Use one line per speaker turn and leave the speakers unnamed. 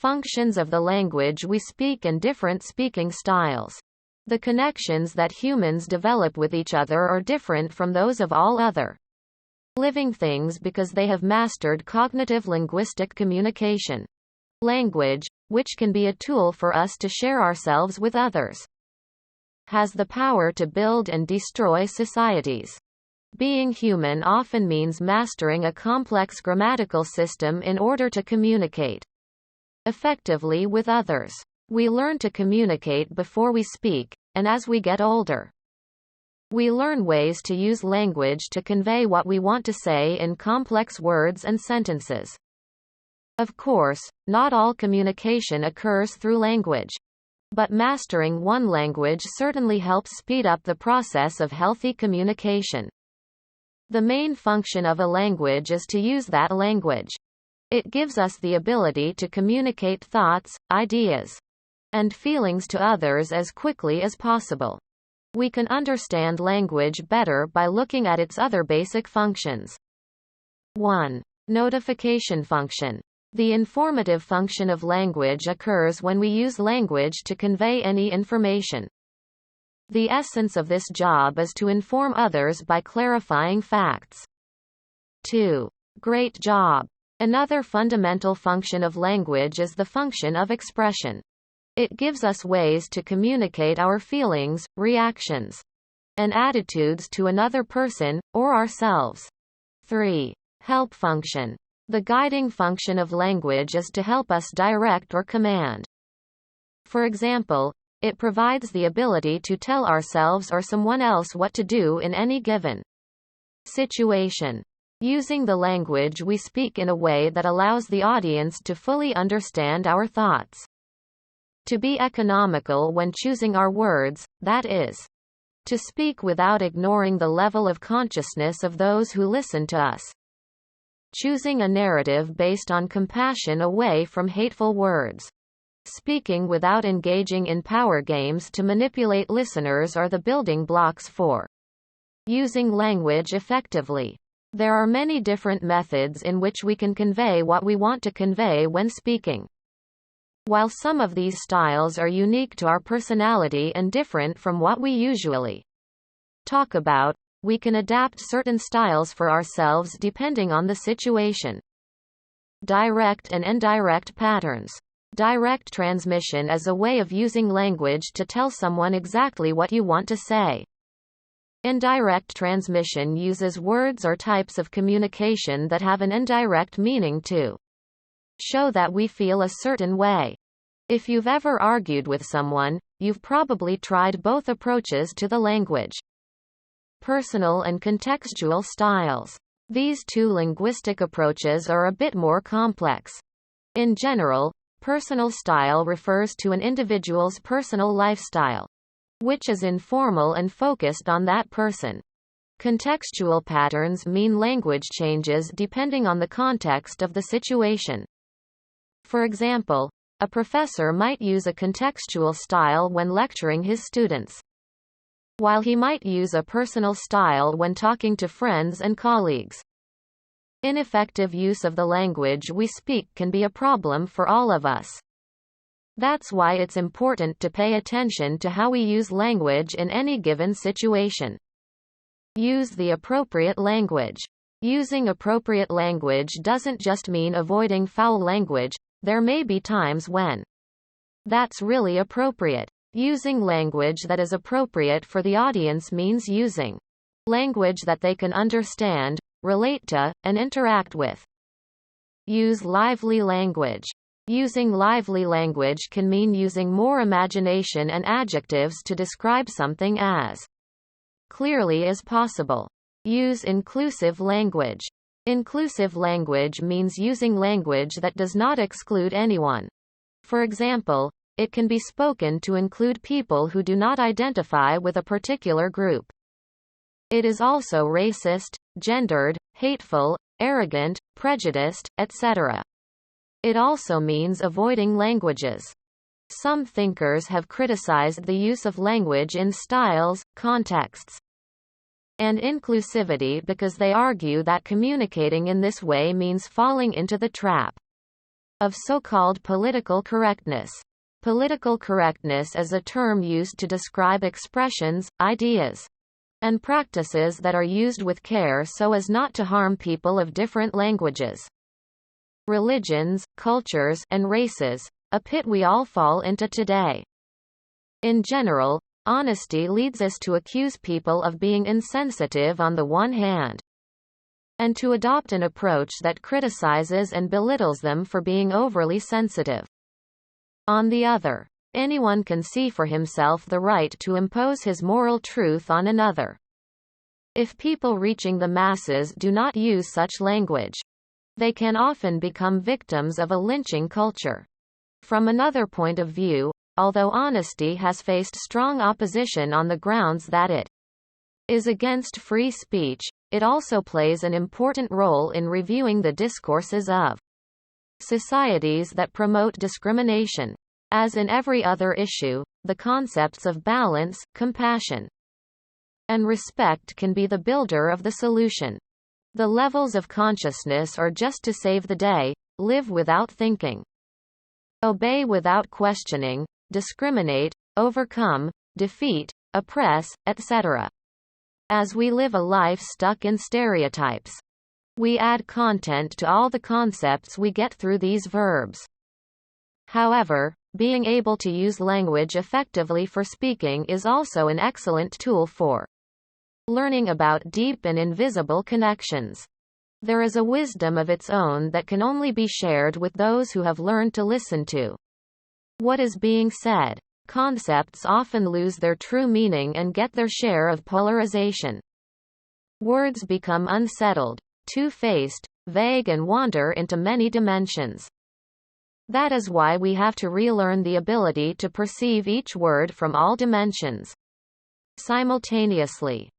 functions of the language we speak and different speaking styles. The connections that humans develop with each other are different from those of all other living things because they have mastered cognitive linguistic communication. Language, which can be a tool for us to share ourselves with others, has the power to build and destroy societies. Being human often means mastering a complex grammatical system in order to communicate effectively with others. We learn to communicate before we speak, and as we get older, we learn ways to use language to convey what we want to say in complex words and sentences. Of course, not all communication occurs through language. But mastering one language certainly helps speed up the process of healthy communication. The main function of a language is to use that language. It gives us the ability to communicate thoughts, ideas, and feelings to others as quickly as possible. We can understand language better by looking at its other basic functions. 1. Notification function. The informative function of language occurs when we use language to convey any information. The essence of this job is to inform others by clarifying facts. 2. Great job. Another fundamental function of language is the function of expression. It gives us ways to communicate our feelings, reactions, and attitudes to another person, or ourselves. 3. Help function. The guiding function of language is to help us direct or command. For example, it provides the ability to tell ourselves or someone else what to do in any given situation. Using the language we speak in a way that allows the audience to fully understand our thoughts. To be economical when choosing our words, that is, to speak without ignoring the level of consciousness of those who listen to us. Choosing a narrative based on compassion away from hateful words. Speaking without engaging in power games to manipulate listeners are the building blocks for using language effectively. There are many different methods in which we can convey what we want to convey when speaking. While some of these styles are unique to our personality and different from what we usually talk about, we can adapt certain styles for ourselves depending on the situation. Direct and indirect patterns. Direct transmission is a way of using language to tell someone exactly what you want to say. Indirect transmission uses words or types of communication that have an indirect meaning to show that we feel a certain way. If you've ever argued with someone, you've probably tried both approaches to the language. Personal and contextual styles. These two linguistic approaches are a bit more complex. In general, personal style refers to an individual's personal lifestyle, which is informal and focused on that person. Contextual patterns mean language changes depending on the context of the situation. For example, a professor might use a contextual style when lecturing his students, while he might use a personal style when talking to friends and colleagues. Ineffective use of the language we speak can be a problem for all of us. That's why it's important to pay attention to how we use language in any given situation. Use the appropriate language. Using appropriate language doesn't just mean avoiding foul language. There may be times when that's really appropriate. Using language that is appropriate for the audience means using language that they can understand, relate to, and interact with. Use lively language. Using lively language can mean using more imagination and adjectives to describe something as clearly as possible. Use inclusive language. Inclusive language means using language that does not exclude anyone. For example, it can be spoken to include people who do not identify with a particular group. It is also racist, gendered, hateful, arrogant, prejudiced, etc. It also means avoiding languages. Some thinkers have criticized the use of language in styles, contexts, and inclusivity because they argue that communicating in this way means falling into the trap of so-called political correctness. Political correctness is a term used to describe expressions, ideas, and practices that are used with care so as not to harm people of different languages, religions, cultures, and races, a pit we all fall into today. In general, honesty leads us to accuse people of being insensitive on the one hand, and to adopt an approach that criticizes and belittles them for being overly sensitive. On the other, anyone can see for himself the right to impose his moral truth on another. If people reaching the masses do not use such language, they can often become victims of a lynching culture. From another point of view, although honesty has faced strong opposition on the grounds that it is against free speech, it also plays an important role in reviewing the discourses of societies that promote discrimination. As in every other issue, the concepts of balance, compassion, and respect can be the builder of the solution. The levels of consciousness are just to save the day, live without thinking, obey without questioning, discriminate, overcome, defeat, oppress, etc. As we live a life stuck in stereotypes, we add content to all the concepts we get through these verbs. However, being able to use language effectively for speaking is also an excellent tool for learning about deep and invisible connections. There is a wisdom of its own that can only be shared with those who have learned to listen to what is being said. Concepts often lose their true meaning and get their share of polarization. Words become unsettled, two-faced, vague and wander into many dimensions. That is why we have to relearn the ability to perceive each word from all dimensions simultaneously.